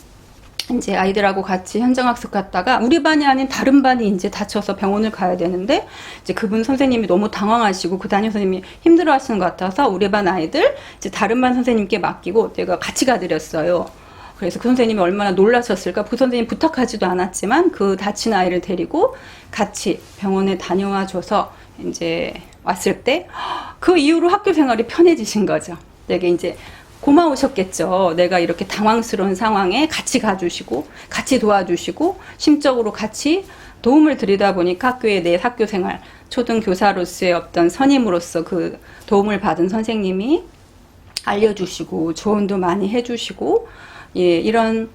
이제 아이들하고 같이 현장학습 갔다가 우리 반이 아닌 다른 반이 이제 다쳐서 병원을 가야 되는데 이제 그분 선생님이 너무 당황하시고 그 담임 선생님이 힘들어 하시는 것 같아서 우리 반 아이들 이제 다른 반 선생님께 맡기고 내가 같이 가드렸어요. 그래서 그 선생님이 얼마나 놀라셨을까. 그 선생님 부탁하지도 않았지만 그 다친 아이를 데리고 같이 병원에 다녀와 줘서 이제 왔을 때 그 이후로 학교 생활이 편해지신 거죠. 되게 이제 고마우셨겠죠. 내가 이렇게 당황스러운 상황에 같이 가주시고 같이 도와주시고 심적으로 같이 도움을 드리다 보니까 학교에 내 학교 생활 초등교사로서의 어떤 선임으로서 그 도움을 받은 선생님이 알려주시고 조언도 많이 해주시고 예, 이런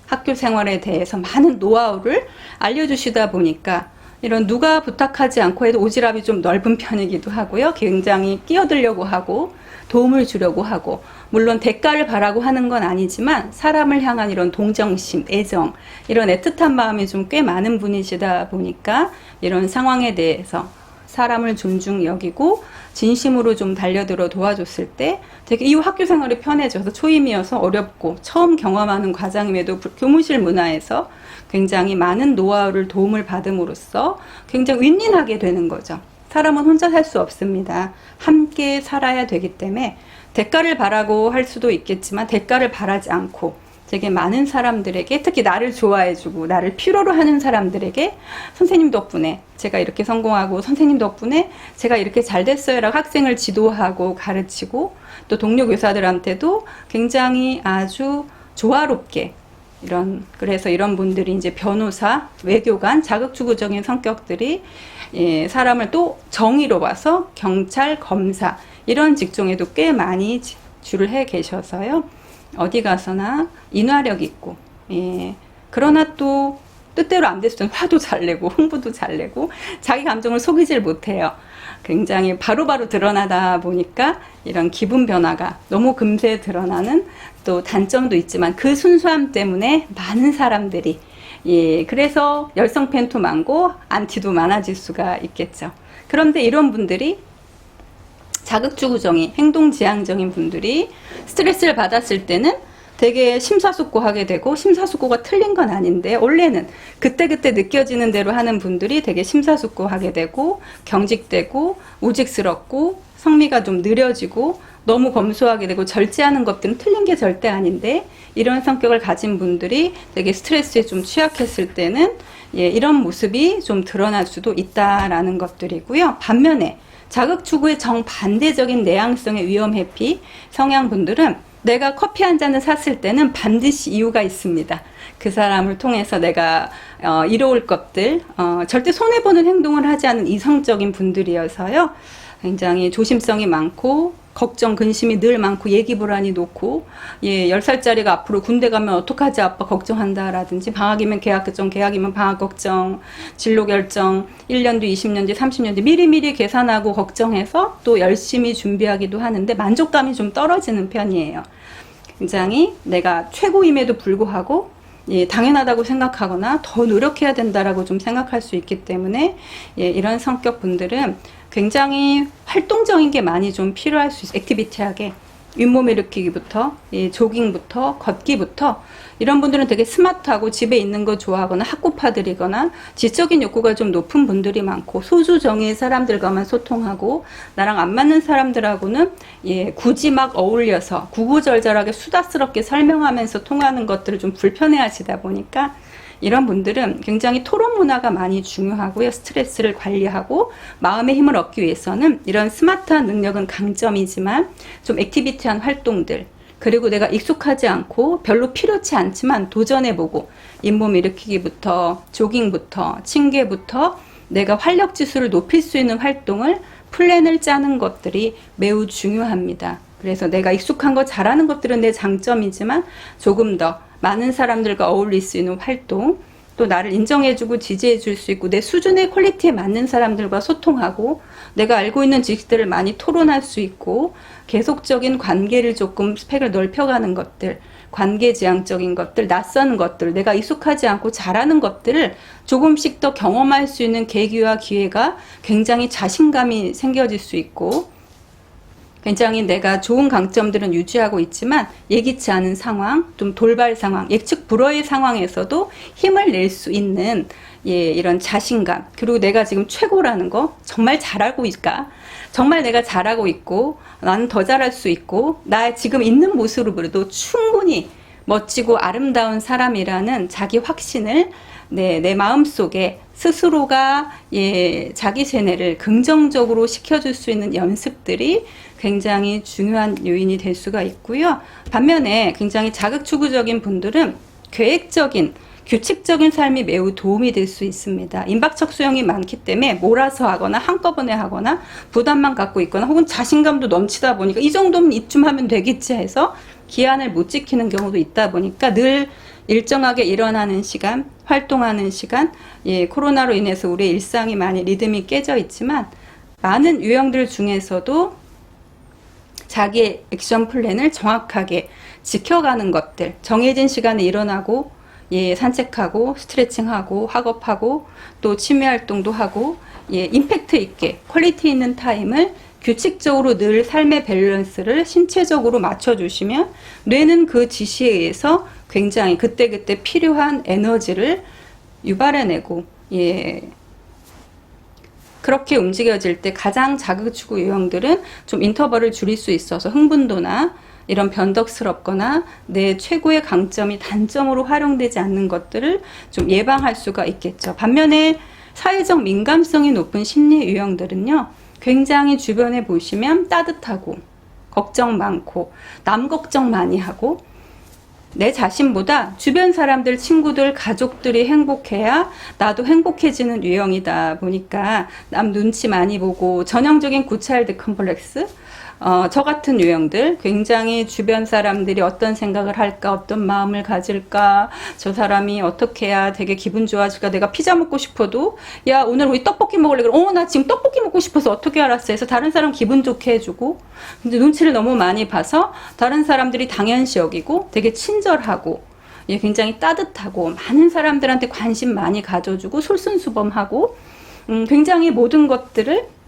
학교 생활에 대해서 많은 노하우를 알려주시다 보니까 이런 누가 부탁하지 않고 해도 오지랖이 좀 넓은 편이기도 하고요. 굉장히 끼어들려고 하고 도움을 주려고 하고 물론 대가를 바라고 하는 건 아니지만 사람을 향한 이런 동정심, 애정 이런 애틋한 마음이 좀 꽤 많은 분이시다 보니까 이런 상황에 대해서 사람을 존중 여기고 진심으로 좀 달려들어 도와줬을 때 되게 이후 학교 생활이 편해져서 초임이어서 어렵고 처음 경험하는 과정임에도 교무실 문화에서 굉장히 많은 노하우를 도움을 받음으로써 굉장히 윈윈하게 되는 거죠. 사람은 혼자 살 수 없습니다. 함께 살아야 되기 때문에 대가를 바라고 할 수도 있겠지만 대가를 바라지 않고 되게 많은 사람들에게 특히 나를 좋아해주고 나를 필요로 하는 사람들에게 선생님 덕분에 제가 이렇게 성공하고 선생님 덕분에 제가 이렇게 잘 됐어요 라고 학생을 지도하고 가르치고 또 동료 교사들한테도 굉장히 아주 조화롭게 그래서 이런 분들이 이제 변호사, 외교관, 자극주구적인 성격들이 예, 사람을 또 정의로 봐서 경찰, 검사 이런 직종에도 꽤 많이 줄을 해 계셔서요. 어디 가서나 인화력 있고 예, 그러나 또 뜻대로 안 됐을 때는 화도 잘 내고 흥분도 잘 내고 자기 감정을 속이질 못해요. 굉장히 바로바로 드러나다 보니까 이런 기분 변화가 너무 금세 드러나는 또 단점도 있지만 그 순수함 때문에 많은 사람들이 예, 그래서 열성 팬도 많고 안티도 많아질 수가 있겠죠. 그런데 이런 분들이 자극주구적인 행동지향적인 분들이 스트레스를 받았을 때는 되게 심사숙고하게 되고 심사숙고가 틀린 건 아닌데 원래는 그때그때 느껴지는 대로 하는 분들이 되게 심사숙고하게 되고 경직되고 우직스럽고 성미가 좀 느려지고 너무 검소하게 되고 절제하는 것들은 틀린 게 절대 아닌데 이런 성격을 가진 분들이 되게 스트레스에 좀 취약했을 때는 예, 이런 모습이 좀 드러날 수도 있다라는 것들이고요. 반면에 자극주구의 정반대적인 내향성의 위험 회피 성향분들은 내가 커피 한 잔을 샀을 때는 반드시 이유가 있습니다. 그 사람을 통해서 내가 이로울 것들 절대 손해보는 행동을 하지 않은 이성적인 분들이어서요. 굉장히 조심성이 많고 걱정, 근심이 늘 많고 얘기 불안이 놓고 10살짜리가 앞으로 군대 가면 어떡하지 아빠 걱정한다라든지 방학이면 개학 걱정, 개학이면 방학 걱정, 진로 결정, 1년 뒤, 20년 뒤, 30년 뒤 미리미리 계산하고 걱정해서 또 열심히 준비하기도 하는데 만족감이 좀 떨어지는 편이에요. 굉장히 내가 최고임에도 불구하고 당연하다고 생각하거나 더 노력해야 된다라고 좀 생각할 수 있기 때문에 이런 성격 분들은 굉장히 활동적인 게 많이 좀 필요할 수 있어요. 액티비티하게 윗몸 일으키기부터 조깅부터 걷기부터 이런 분들은 되게 스마트하고 집에 있는 거 좋아하거나 학구파들이거나 지적인 욕구가 좀 높은 분들이 많고 소수정예의 사람들과만 소통하고 나랑 안 맞는 사람들하고는 굳이 막 어울려서 구구절절하게 수다스럽게 설명하면서 통하는 것들을 좀 불편해 하시다 보니까 이런 분들은 굉장히 토론 문화가 많이 중요하고요. 스트레스를 관리하고 마음의 힘을 얻기 위해서는 이런 스마트한 능력은 강점이지만 좀 액티비티한 활동들 그리고 내가 익숙하지 않고 별로 필요치 않지만 도전해보고 잇몸 일으키기부터 조깅부터 칭개부터 내가 활력 지수를 높일 수 있는 활동을 플랜을 짜는 것들이 매우 중요합니다. 그래서 내가 익숙한 거 잘하는 것들은 내 장점이지만 조금 더 많은 사람들과 어울릴 수 있는 활동 또 나를 인정해주고 지지해줄 수 있고 내 수준의 퀄리티에 맞는 사람들과 소통하고 내가 알고 있는 지식들을 많이 토론할 수 있고 계속적인 관계를 조금 스펙을 넓혀가는 것들 관계지향적인 것들 낯선 것들 내가 익숙하지 않고 잘하는 것들을 조금씩 더 경험할 수 있는 계기와 기회가 굉장히 자신감이 생겨질 수 있고 굉장히 내가 좋은 강점들은 유지하고 있지만 예기치 않은 상황, 좀 돌발 상황, 예측 불허의 상황에서도 힘을 낼 수 있는 이런 자신감 그리고 내가 지금 최고라는 거 정말 잘하고 있을까? 정말 내가 잘하고 있고 나는 더 잘할 수 있고 나 지금 있는 모습으로도 충분히 멋지고 아름다운 사람이라는 자기 확신을 내 마음속에 스스로가 자기 세뇌를 긍정적으로 시켜줄 수 있는 연습들이 굉장히 중요한 요인이 될 수가 있고요. 반면에 굉장히 자극추구적인 분들은 계획적인 규칙적인 삶이 매우 도움이 될 수 있습니다. 임박척수형이 많기 때문에 몰아서 하거나 한꺼번에 하거나 부담만 갖고 있거나 혹은 자신감도 넘치다 보니까 이 정도면 이쯤 하면 되겠지 해서 기한을 못 지키는 경우도 있다 보니까 늘 일정하게 일어나는 시간, 활동하는 시간, 코로나로 인해서 우리의 일상이 많이 리듬이 깨져 있지만 많은 유형들 중에서도 자기의 액션 플랜을 정확하게 지켜가는 것들 정해진 시간에 일어나고 산책하고 스트레칭하고 학업하고 또 취미활동도 하고 임팩트 있게 퀄리티 있는 타임을 규칙적으로 늘 삶의 밸런스를 신체적으로 맞춰주시면 뇌는 그 지시에 의해서 굉장히 그때그때 필요한 에너지를 유발해내고 그렇게 움직여질 때 가장 자극추구 유형들은 좀 인터벌을 줄일 수 있어서 흥분도나 이런 변덕스럽거나 내 최고의 강점이 단점으로 활용되지 않는 것들을 좀 예방할 수가 있겠죠. 반면에 사회적 민감성이 높은 심리 유형들은요. 굉장히 주변에 보시면 따뜻하고 걱정 많고 남 걱정 많이 하고 내 자신보다 주변 사람들, 친구들, 가족들이 행복해야 나도 행복해지는 유형이다 보니까 남 눈치 많이 보고 전형적인 굿차일드 컴플렉스 저 같은 유형들 굉장히 주변 사람들이 어떤 생각을 할까 어떤 마음을 가질까 저 사람이 어떻게 해야 되게 기분 좋아질까 내가 피자 먹고 싶어도 야 오늘 우리 떡볶이 먹을래 그럼 나 지금 떡볶이 먹고 싶어서 어떻게 알았어 해서 다른 사람 기분 좋게 해주고 근데 눈치를 너무 많이 봐서 다른 사람들이 당연시 여기고 되게 친절하고 굉장히 따뜻하고 많은 사람들한테 관심 많이 가져주고 솔선수범하고 굉장히 모든 것들을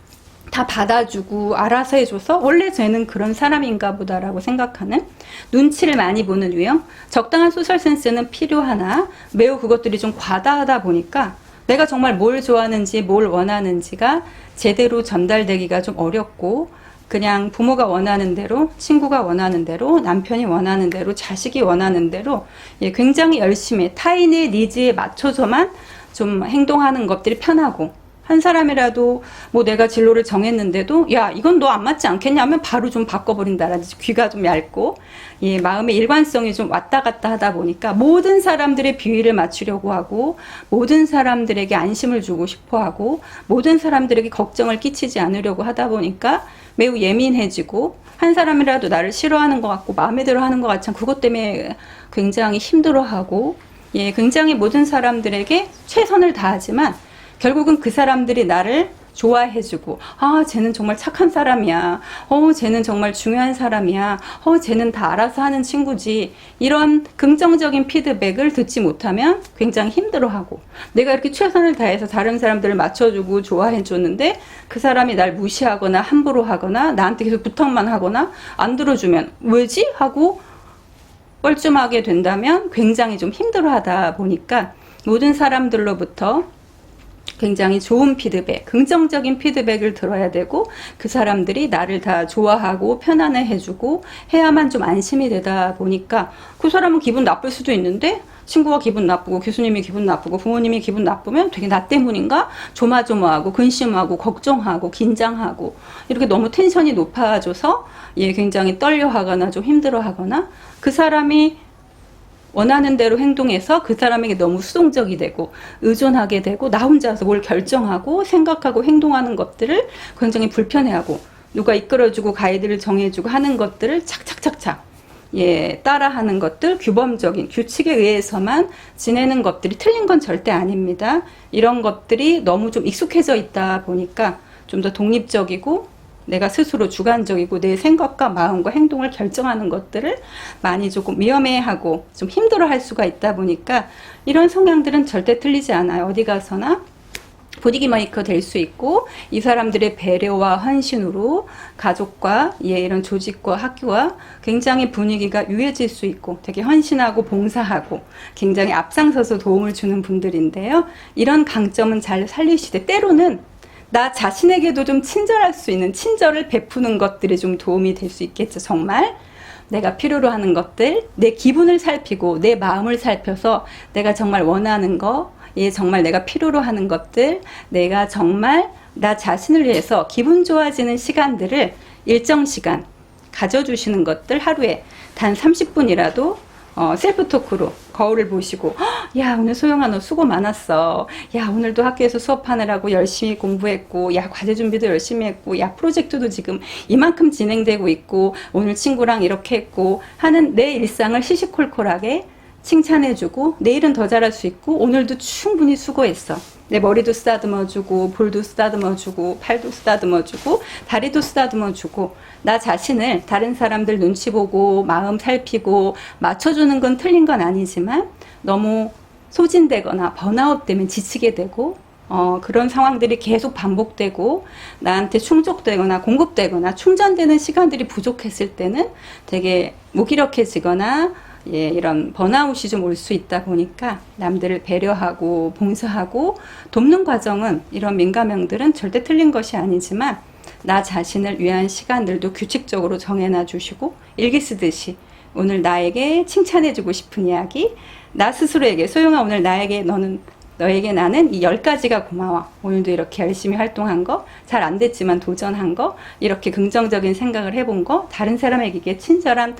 다 받아주고 알아서 해줘서 원래 쟤는 그런 사람인가 보다라고 생각하는 눈치를 많이 보는 유형 적당한 소셜 센스는 필요하나 매우 그것들이 좀 과다하다 보니까 내가 정말 뭘 좋아하는지 뭘 원하는지가 제대로 전달되기가 좀 어렵고 그냥 부모가 원하는 대로 친구가 원하는 대로 남편이 원하는 대로 자식이 원하는 대로 굉장히 열심히 타인의 니즈에 맞춰서만 좀 행동하는 것들이 편하고 한 사람이라도 뭐 내가 진로를 정했는데도 야 이건 너 안 맞지 않겠냐 하면 바로 좀 바꿔버린다라든지 귀가 좀 얇고 예, 마음의 일관성이 좀 왔다 갔다 하다 보니까 모든 사람들의 비위를 맞추려고 하고 모든 사람들에게 안심을 주고 싶어 하고 모든 사람들에게 걱정을 끼치지 않으려고 하다 보니까 매우 예민해지고 한 사람이라도 나를 싫어하는 것 같고 마음에 들어 하는 것 같지 않고 그것 때문에 굉장히 힘들어하고 예, 굉장히 모든 사람들에게 최선을 다하지만 결국은 그 사람들이 나를 좋아해주고 아 쟤는 정말 착한 사람이야, 쟤는 정말 중요한 사람이야, 쟤는 다 알아서 하는 친구지, 이런 긍정적인 피드백을 듣지 못하면 굉장히 힘들어하고 내가 이렇게 최선을 다해서 다른 사람들을 맞춰주고 좋아해줬는데 그 사람이 날 무시하거나 함부로 하거나 나한테 계속 부탁만 하거나 안 들어주면 왜지? 하고 뻘쭘하게 된다면 굉장히 좀 힘들어하다 보니까 모든 사람들로부터 굉장히 좋은 피드백, 긍정적인 피드백을 들어야 되고 그 사람들이 나를 다 좋아하고 편안해 해주고 해야만 좀 안심이 되다 보니까 그 사람은 기분 나쁠 수도 있는데 친구가 기분 나쁘고 교수님이 기분 나쁘고 부모님이 기분 나쁘면 되게 나 때문인가 조마조마하고 근심하고 걱정하고 긴장하고 이렇게 너무 텐션이 높아져서 예, 굉장히 떨려하거나 좀 힘들어하거나 그 사람이 원하는 대로 행동해서 그 사람에게 너무 수동적이 되고 의존하게 되고 나 혼자서 뭘 결정하고 생각하고 행동하는 것들을 굉장히 불편해하고 누가 이끌어주고 가이드를 정해주고 하는 것들을 착착착착 예, 따라하는 것들, 규범적인 규칙에 의해서만 지내는 것들이 틀린 건 절대 아닙니다. 이런 것들이 너무 좀 익숙해져 있다 보니까 좀 더 독립적이고 내가 스스로 주관적이고 내 생각과 마음과 행동을 결정하는 것들을 많이 조금 위험해하고 좀 힘들어할 수가 있다 보니까 이런 성향들은 절대 틀리지 않아요. 어디 가서나 분위기 메이커 될 수 있고 이 사람들의 배려와 헌신으로 가족과 예, 이런 조직과 학교와 굉장히 분위기가 유해질 수 있고 되게 헌신하고 봉사하고 굉장히 앞장서서 도움을 주는 분들인데요. 이런 강점은 잘 살리시되 때로는 나 자신에게도 좀 친절할 수 있는 친절을 베푸는 것들이 좀 도움이 될 수 있겠죠. 정말 내가 필요로 하는 것들, 내 기분을 살피고 내 마음을 살펴서 내가 정말 원하는 거, 예, 정말 내가 필요로 하는 것들, 내가 정말 나 자신을 위해서 기분 좋아지는 시간들을 일정 시간 가져주시는 것들 하루에 단 30분이라도 셀프 토크로 거울을 보시고 야 오늘 소영아 너 수고 많았어, 야 오늘도 학교에서 수업하느라고 열심히 공부했고 야 과제 준비도 열심히 했고 야 프로젝트도 지금 이만큼 진행되고 있고 오늘 친구랑 이렇게 했고 하는 내 일상을 시시콜콜하게 칭찬해주고 내일은 더 잘할 수 있고 오늘도 충분히 수고했어, 내 머리도 쓰다듬어주고 볼도 쓰다듬어주고 팔도 쓰다듬어주고 다리도 쓰다듬어주고 나 자신을 다른 사람들 눈치 보고 마음 살피고 맞춰주는 건 틀린 건 아니지만 너무 소진되거나 번아웃 되면 지치게 되고 그런 상황들이 계속 반복되고 나한테 충족되거나 공급되거나 충전되는 시간들이 부족했을 때는 되게 무기력해지거나 예, 이런 번아웃이 좀 올 수 있다 보니까 남들을 배려하고 봉사하고 돕는 과정은 이런 민감형들은 절대 틀린 것이 아니지만 나 자신을 위한 시간들도 규칙적으로 정해놔 주시고 일기 쓰듯이 오늘 나에게 칭찬해주고 싶은 이야기, 나 스스로에게 소영아 오늘 너에게 나는 이 10가지가 고마워, 오늘도 이렇게 열심히 활동한 거, 잘 안 됐지만 도전한 거, 이렇게 긍정적인 생각을 해본 거, 다른 사람에게 친절한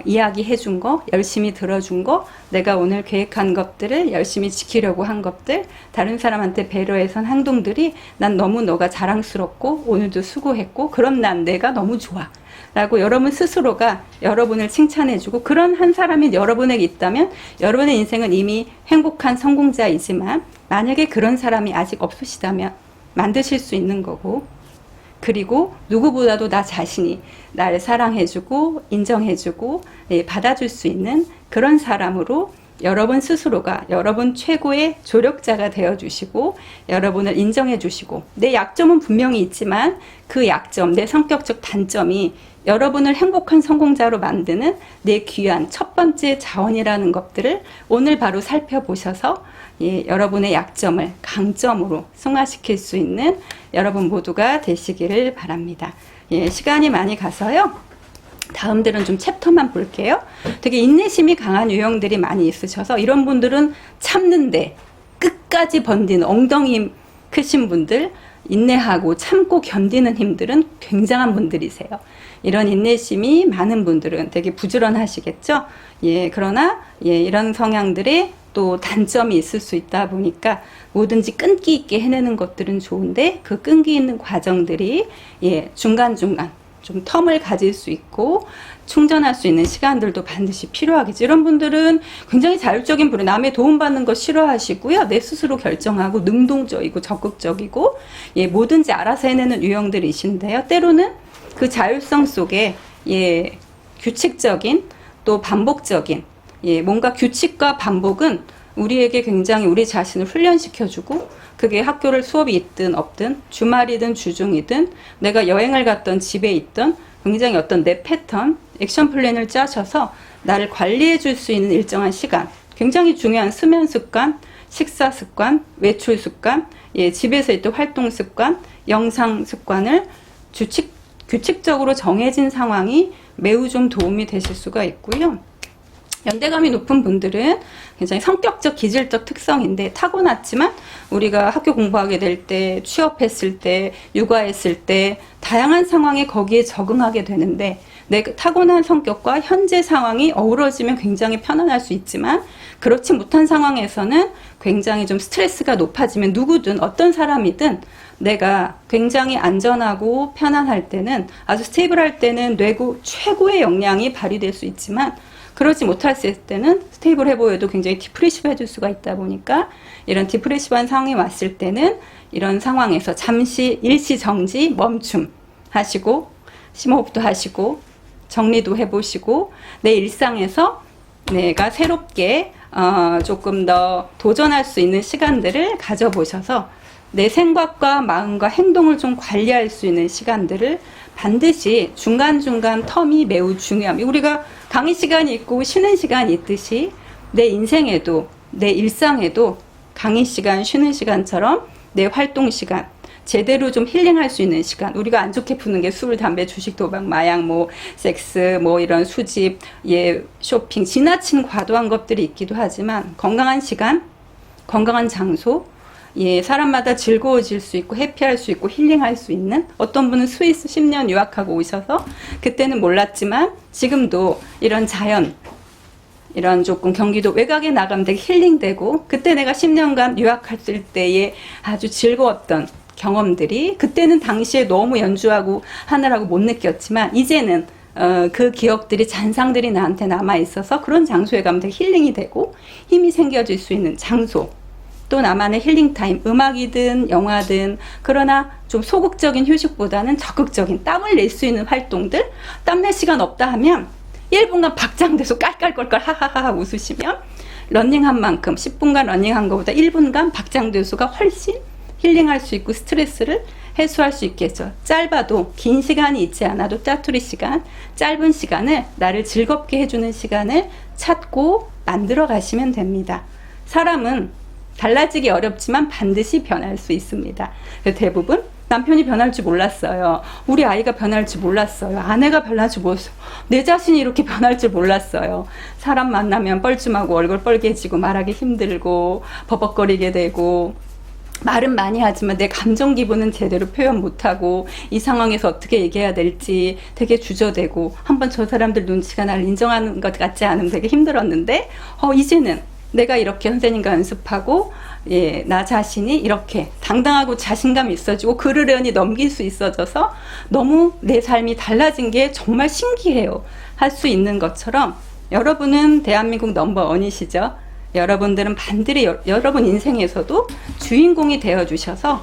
이야기 해준 거, 열심히 들어준 거, 내가 오늘 계획한 것들을 열심히 지키려고 한 것들, 다른 사람한테 배려해선 행동들이 난 너무 너가 자랑스럽고 오늘도 수고했고 그럼 난 내가 너무 좋아 라고 여러분 스스로가 여러분을 칭찬해주고 그런 한 사람이 여러분에게 있다면 여러분의 인생은 이미 행복한 성공자이지만 만약에 그런 사람이 아직 없으시다면 만드실 수 있는 거고, 그리고 누구보다도 나 자신이 나를 사랑해주고 인정해주고 받아줄 수 있는 그런 사람으로 여러분 스스로가 여러분 최고의 조력자가 되어주시고 여러분을 인정해주시고 내 약점은 분명히 있지만 그 약점, 내 성격적 단점이 여러분을 행복한 성공자로 만드는 내 귀한 첫 번째 자원이라는 것들을 오늘 바로 살펴보셔서 예, 여러분의 약점을 강점으로 승화시킬 수 있는 여러분 모두가 되시기를 바랍니다. 예, 시간이 많이 가서요. 다음들은 좀 챕터만 볼게요. 되게 인내심이 강한 유형들이 많이 있으셔서 이런 분들은 참는데 끝까지 번디는 엉덩이 크신 분들, 인내하고 참고 견디는 힘들은 굉장한 분들이세요. 이런 인내심이 많은 분들은 되게 부지런하시겠죠? 예, 그러나, 예, 이런 성향들의 또 단점이 있을 수 있다 보니까 뭐든지 끈기 있게 해내는 것들은 좋은데 그 끈기 있는 과정들이, 예, 중간중간 좀 텀을 가질 수 있고 충전할 수 있는 시간들도 반드시 필요하겠죠. 이런 분들은 굉장히 자율적인 분이 남의 도움받는 거 싫어하시고요. 내 스스로 결정하고 능동적이고 적극적이고, 예, 뭐든지 알아서 해내는 유형들이신데요. 때로는 그 자율성 속에, 예, 규칙적인 또 반복적인, 예, 뭔가 규칙과 반복은 우리에게 굉장히 우리 자신을 훈련시켜주고, 그게 학교를 수업이 있든 없든 주말이든 주중이든 내가 여행을 갔던 집에 있던 굉장히 어떤 내 패턴, 액션 플랜을 짜셔서 나를 관리해 줄 수 있는 일정한 시간, 굉장히 중요한 수면 습관, 식사 습관, 외출 습관, 예, 집에서 있던 활동 습관, 영상 습관을 규칙적으로 정해진 상황이 매우 좀 도움이 되실 수가 있고요. 연대감이 높은 분들은 굉장히 성격적, 기질적 특성인데 타고났지만 우리가 학교 공부하게 될 때, 취업했을 때, 육아했을 때 다양한 상황에 거기에 적응하게 되는데 내 타고난 성격과 현재 상황이 어우러지면 굉장히 편안할 수 있지만 그렇지 못한 상황에서는 굉장히 좀 스트레스가 높아지면 누구든 어떤 사람이든 내가 굉장히 안전하고 편안할 때는 아주 스테이블할 때는 뇌고 최고의 역량이 발휘될 수 있지만 그러지 못했을 때는 스테이블해 보여도 굉장히 디프레시브 해줄 수가 있다 보니까 이런 디프레시브한 상황이 왔을 때는 이런 상황에서 잠시 일시 정지 멈춤 하시고 심호흡도 하시고 정리도 해보시고 내 일상에서 내가 새롭게 조금 더 도전할 수 있는 시간들을 가져보셔서 내 생각과 마음과 행동을 좀 관리할 수 있는 시간들을 반드시 중간중간 텀이 매우 중요합니다. 우리가 강의 시간이 있고 쉬는 시간이 있듯이 내 인생에도 내 일상에도 강의 시간, 쉬는 시간처럼 내 활동 시간, 제대로 좀 힐링할 수 있는 시간. 우리가 안 좋게 푸는 게 술, 담배, 주식, 도박, 마약, 뭐 섹스, 뭐 이런 수집, 예, 쇼핑, 지나친 과도한 것들이 있기도 하지만 건강한 시간, 건강한 장소, 예, 사람마다 즐거워질 수 있고 해피할 수 있고 힐링할 수 있는, 어떤 분은 스위스 10년 유학하고 오셔서 그때는 몰랐지만 지금도 이런 자연, 이런 조금 경기도 외곽에 나가면 되게 힐링되고, 그때 내가 10년간 유학했을 때의 아주 즐거웠던 경험들이 그때는 당시에 너무 연주하고 하느라고 못 느꼈지만 이제는 그 기억들이, 잔상들이 나한테 남아있어서 그런 장소에 가면 되게 힐링이 되고 힘이 생겨질 수 있는 장소, 또 나만의 힐링 타임, 음악이든 영화든, 그러나 좀 소극적인 휴식보다는 적극적인 땀을 낼 수 있는 활동들. 땀낼 시간 없다 하면 1분간 박장대소 깔깔깔깔 하하하 웃으시면 러닝한 만큼 10분간 러닝한 것보다 1분간 박장대소가 훨씬 힐링할 수 있고 스트레스를 해소할 수 있겠죠. 짧아도 긴 시간이 있지 않아도 짜투리 시간, 짧은 시간을 나를 즐겁게 해주는 시간을 찾고 만들어 가시면 됩니다. 사람은 달라지기 어렵지만 반드시 변할 수 있습니다. 대부분 남편이 변할 줄 몰랐어요. 우리 아이가 변할 줄 몰랐어요. 아내가 변할 줄 몰랐어요. 내 자신이 이렇게 변할 줄 몰랐어요. 사람 만나면 뻘쭘하고 얼굴 빨개지고 말하기 힘들고 버벅거리게 되고, 말은 많이 하지만 내 감정 기분은 제대로 표현 못하고 이 상황에서 어떻게 얘기해야 될지 되게 주저되고, 한번 저 사람들 눈치가 날 인정하는 것 같지 않으면 되게 힘들었는데 이제는 내가 이렇게 선생님과 연습하고, 예, 나 자신이 이렇게 당당하고 자신감이 있어지고 그러려니 넘길 수 있어져서 너무 내 삶이 달라진 게 정말 신기해요. 할 수 있는 것처럼 여러분은 대한민국 넘버원이시죠. 여러분들은 반드시 여러분 인생에서도 주인공이 되어주셔서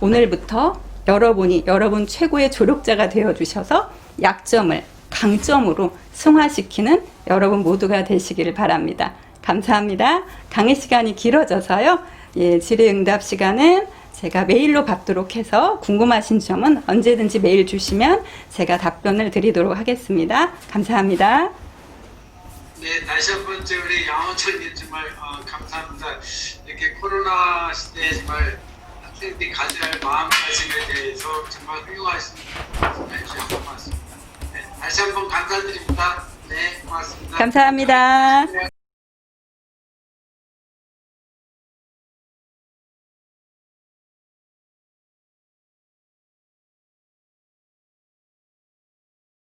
오늘부터 여러분이 여러분 최고의 조력자가 되어주셔서 약점을 강점으로 승화시키는 여러분 모두가 되시기를 바랍니다. 감사합니다. 강의 시간이 길어져서요. 예, 질의응답 시간은 제가 메일로 받도록 해서 궁금하신 점은 언제든지 메일 주시면 제가 답변을 드리도록 하겠습니다. 감사합니다. 네, 다시 한 번째 우리 양호철님 정말 감사합니다. 이렇게 코로나 시대에 정말 학생들이 가져야 할 마음가짐에 대해서 정말 훌륭하신 말씀해 주셔서 고맙습니다. 네, 다시 한 번 감사드립니다. 네, 고맙습니다. 감사합니다.